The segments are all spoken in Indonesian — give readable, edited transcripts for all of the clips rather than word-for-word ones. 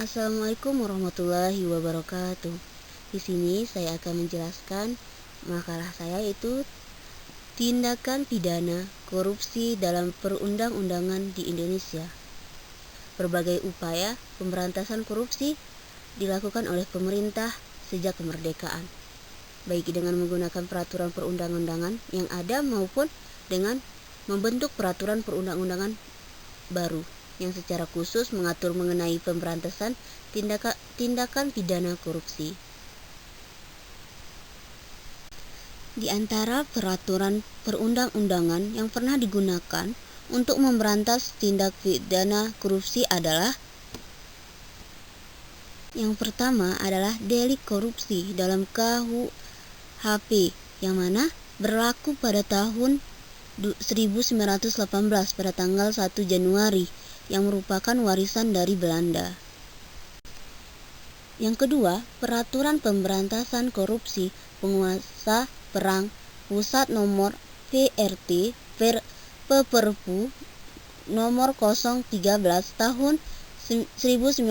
Assalamualaikum warahmatullahi wabarakatuh. Di sini saya akan menjelaskan makalah saya, yaitu tindakan pidana korupsi dalam perundang-undangan di Indonesia. Berbagai upaya pemberantasan korupsi dilakukan oleh pemerintah sejak kemerdekaan, baik dengan menggunakan peraturan perundang-undangan yang ada maupun dengan membentuk peraturan perundang-undangan baru yang secara khusus mengatur mengenai pemberantasan tindakan pidana korupsi. Di antara peraturan perundang-undangan yang pernah digunakan untuk memberantas tindak pidana korupsi adalah: yang pertama adalah delik korupsi dalam KUHP, yang mana berlaku pada tahun 1918 pada tanggal 1 Januari, yang merupakan warisan dari Belanda. Yang kedua, peraturan pemberantasan korupsi penguasa perang pusat nomor PRT Perpu nomor 013 tahun 1950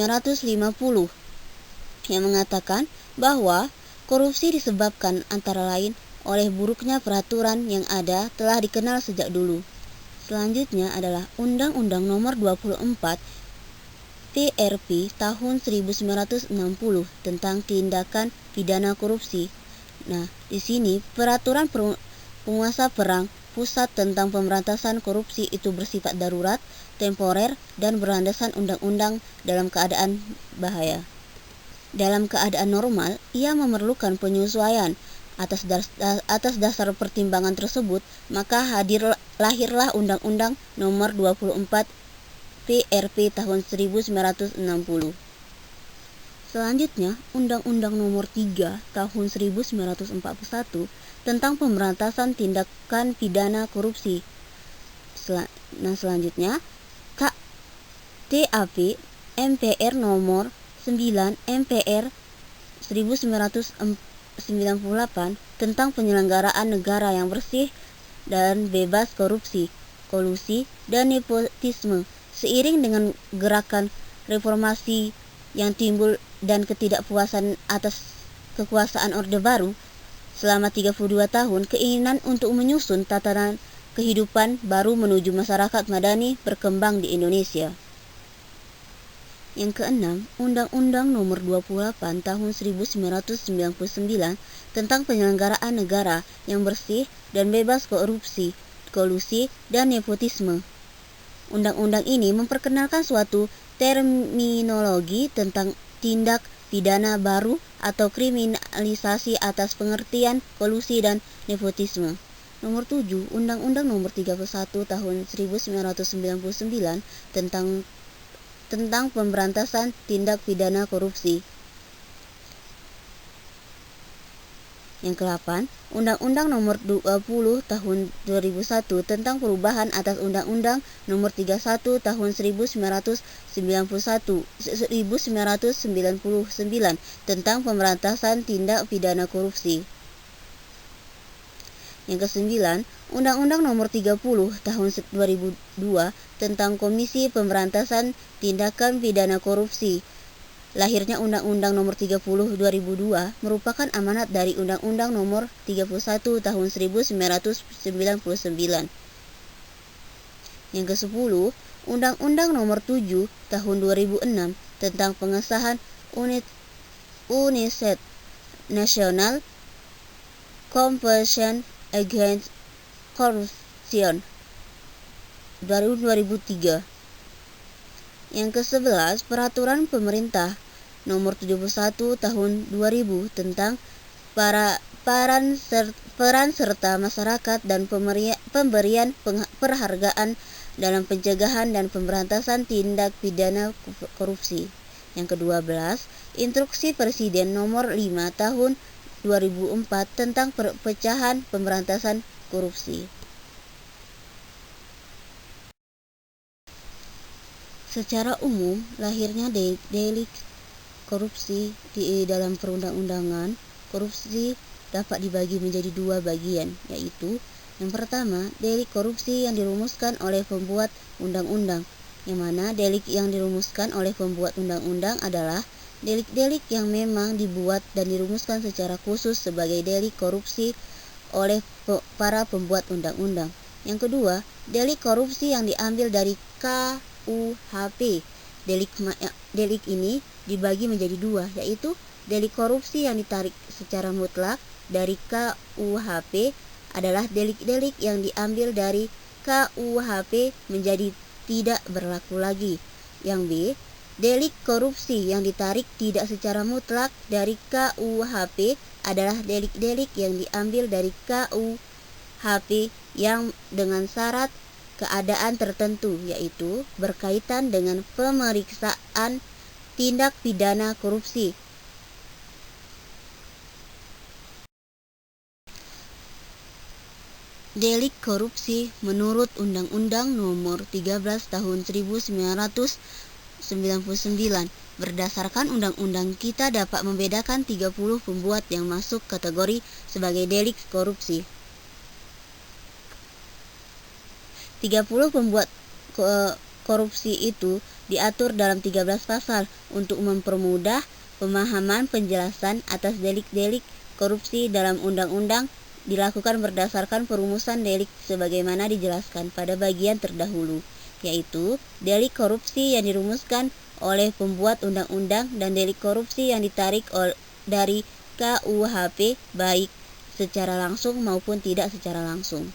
yang mengatakan bahwa korupsi disebabkan antara lain oleh buruknya peraturan yang ada telah dikenal sejak dulu. Selanjutnya adalah Undang-Undang Nomor 24 PRP tahun 1960 tentang tindakan pidana korupsi. Nah, di sini peraturan penguasa perang pusat tentang pemberantasan korupsi itu bersifat darurat, temporer, dan berlandaskan undang-undang dalam keadaan bahaya. Dalam keadaan normal, ia memerlukan penyesuaian. Atas dasar pertimbangan tersebut, maka lahirlah Undang-Undang Nomor 24 PRP tahun 1960. Selanjutnya, Undang-Undang Nomor 3 tahun 1941 tentang pemberantasan tindakan pidana korupsi. Selanjutnya, TAP MPR Nomor 9 MPR 1998 tentang penyelenggaraan negara yang bersih dan bebas korupsi, kolusi, dan nepotisme. Seiring dengan gerakan reformasi yang timbul dan ketidakpuasan atas kekuasaan Orde Baru selama 32 tahun, keinginan untuk menyusun tatanan kehidupan baru menuju masyarakat madani berkembang di Indonesia. Yang keenam, Undang-Undang Nomor 28 Tahun 1999 tentang penyelenggaraan negara yang bersih dan bebas korupsi, kolusi, dan nepotisme. Undang-undang ini memperkenalkan suatu terminologi tentang tindak pidana baru atau kriminalisasi atas pengertian kolusi dan nepotisme. Nomor 7, Undang-Undang Nomor 31 Tahun 1999 tentang pemberantasan tindak pidana korupsi. Yang ke-8, Undang-Undang Nomor 20 Tahun 2001 tentang perubahan atas Undang-Undang Nomor 31 Tahun 1999 tentang pemberantasan tindak pidana korupsi. Yang ke-9, Undang-Undang Nomor 30 Tahun 2002 tentang Komisi Pemberantasan Tindakan Pidana Korupsi. Lahirnya Undang-Undang Nomor 30 2002 merupakan amanat dari Undang-Undang Nomor 31 Tahun 1999. Yang ke-10, Undang-Undang Nomor 7 Tahun 2006 tentang pengesahan UNICEF National Convention Against Corruption baru 2003. Yang ke-11, Peraturan Pemerintah Nomor 71 Tahun 2000 tentang peran serta masyarakat dan pemberian penghargaan dalam pencegahan dan pemberantasan tindak pidana korupsi. Yang ke-12, Instruksi Presiden Nomor 5 Tahun 2004 tentang perpecahan pemberantasan korupsi. Secara umum, lahirnya delik korupsi di dalam perundang-undangan korupsi dapat dibagi menjadi dua bagian, yaitu yang pertama, delik korupsi yang dirumuskan oleh pembuat undang-undang. yang mana delik yang dirumuskan oleh pembuat undang-undang adalah delik-delik yang memang dibuat dan dirumuskan secara khusus sebagai delik korupsi oleh para pembuat undang-undang. Yang kedua, delik korupsi yang diambil dari KUHP. Delik ini dibagi menjadi dua, yaitu delik korupsi yang ditarik secara mutlak dari KUHP adalah delik-delik yang diambil dari KUHP menjadi tidak berlaku lagi. Yang B, delik korupsi yang ditarik tidak secara mutlak dari KUHP adalah delik-delik yang diambil dari KUHP yang dengan syarat keadaan tertentu, yaitu berkaitan dengan pemeriksaan tindak pidana korupsi. Delik korupsi menurut Undang-Undang Nomor 13 Tahun 1999 berdasarkan undang-undang kita dapat membedakan 30 pembuat yang masuk kategori sebagai delik korupsi. 30 pembuat korupsi itu diatur dalam 13 pasal untuk mempermudah pemahaman penjelasan atas delik-delik korupsi dalam undang-undang dilakukan berdasarkan perumusan delik sebagaimana dijelaskan pada bagian terdahulu, yaitu delik korupsi yang dirumuskan oleh pembuat undang-undang dan delik korupsi yang ditarik dari KUHP baik secara langsung maupun tidak secara langsung.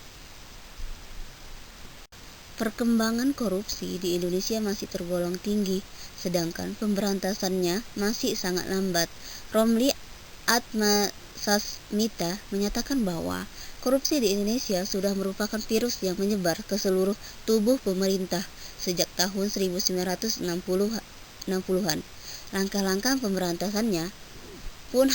Perkembangan korupsi di Indonesia masih tergolong tinggi, sedangkan pemberantasannya masih sangat lambat. Romli Atmasasmita menyatakan bahwa korupsi di Indonesia sudah merupakan virus yang menyebar ke seluruh tubuh pemerintah sejak tahun 1960-an. Langkah-langkah pemberantasannya pun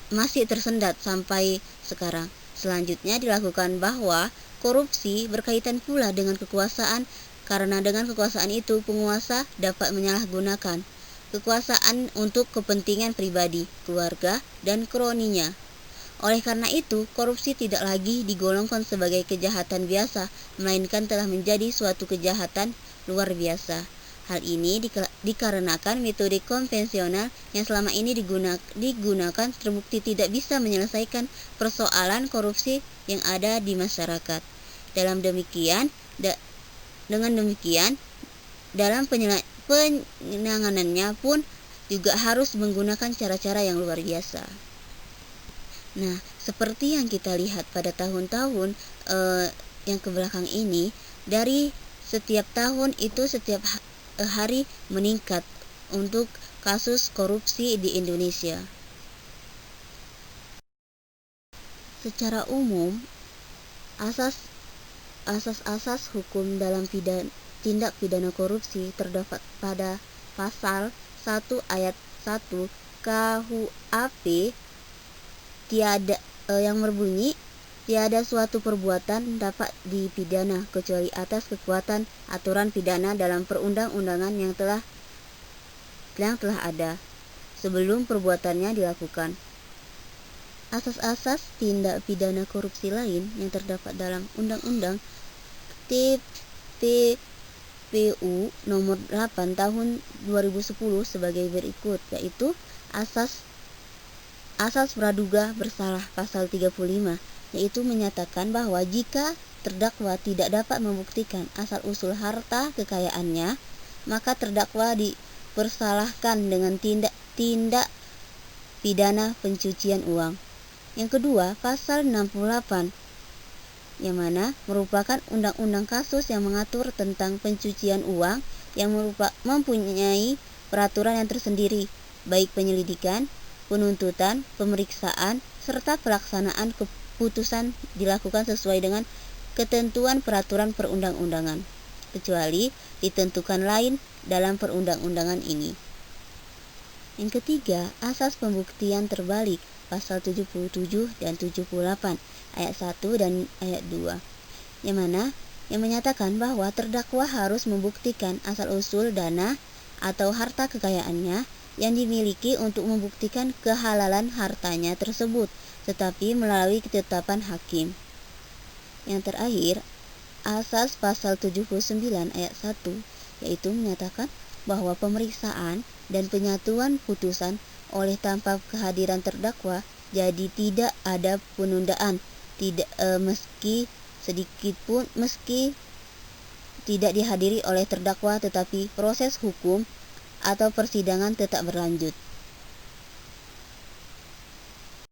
masih tersendat sampai sekarang. Selanjutnya dilakukan bahwa korupsi berkaitan pula dengan kekuasaan, karena dengan kekuasaan itu penguasa dapat menyalahgunakan kekuasaan untuk kepentingan pribadi, keluarga, dan kroninya. Oleh karena itu, korupsi tidak lagi digolongkan sebagai kejahatan biasa, melainkan telah menjadi suatu kejahatan luar biasa. Hal ini dikarenakan metode konvensional yang selama ini digunakan terbukti tidak bisa menyelesaikan persoalan korupsi yang ada di masyarakat. Dengan demikian, dalam penanganannya pun juga harus menggunakan cara-cara yang luar biasa. Nah, seperti yang kita lihat pada tahun-tahun yang kebelakang ini, dari setiap tahun itu setiap hari meningkat untuk kasus korupsi di Indonesia. Secara umum, asas-asas hukum dalam tindak pidana korupsi terdapat pada pasal 1 ayat 1 KUHP yang berbunyi, tiada suatu perbuatan dapat dipidana kecuali atas kekuatan aturan pidana dalam perundang-undangan yang telah ada sebelum perbuatannya dilakukan. Asas-asas tindak pidana korupsi lain yang terdapat dalam Undang-Undang TPPU Nomor 8 Tahun 2010 sebagai berikut, yaitu asas praduga bersalah pasal 35, yaitu menyatakan bahwa jika terdakwa tidak dapat membuktikan asal-usul harta kekayaannya, maka terdakwa dipersalahkan dengan tindak pidana pencucian uang. Yang kedua, pasal 68, yang mana merupakan undang-undang kasus yang mengatur tentang pencucian uang yang mempunyai peraturan yang tersendiri, baik penyelidikan, penuntutan, pemeriksaan, serta pelaksanaan keputusan dilakukan sesuai dengan ketentuan peraturan perundang-undangan, kecuali ditentukan lain dalam perundang-undangan ini. Yang ketiga, asas pembuktian terbalik pasal 77 dan 78 ayat 1 dan ayat 2, yang menyatakan bahwa terdakwa harus membuktikan asal-usul dana atau harta kekayaannya yang dimiliki untuk membuktikan kehalalan hartanya tersebut, tetapi melalui ketetapan hakim. Yang terakhir, asas pasal 79 ayat 1 yaitu menyatakan bahwa pemeriksaan dan penyatuan putusan oleh tanpa kehadiran terdakwa, jadi tidak ada penundaan, meski tidak dihadiri oleh terdakwa, tetapi proses hukum atau persidangan tetap berlanjut.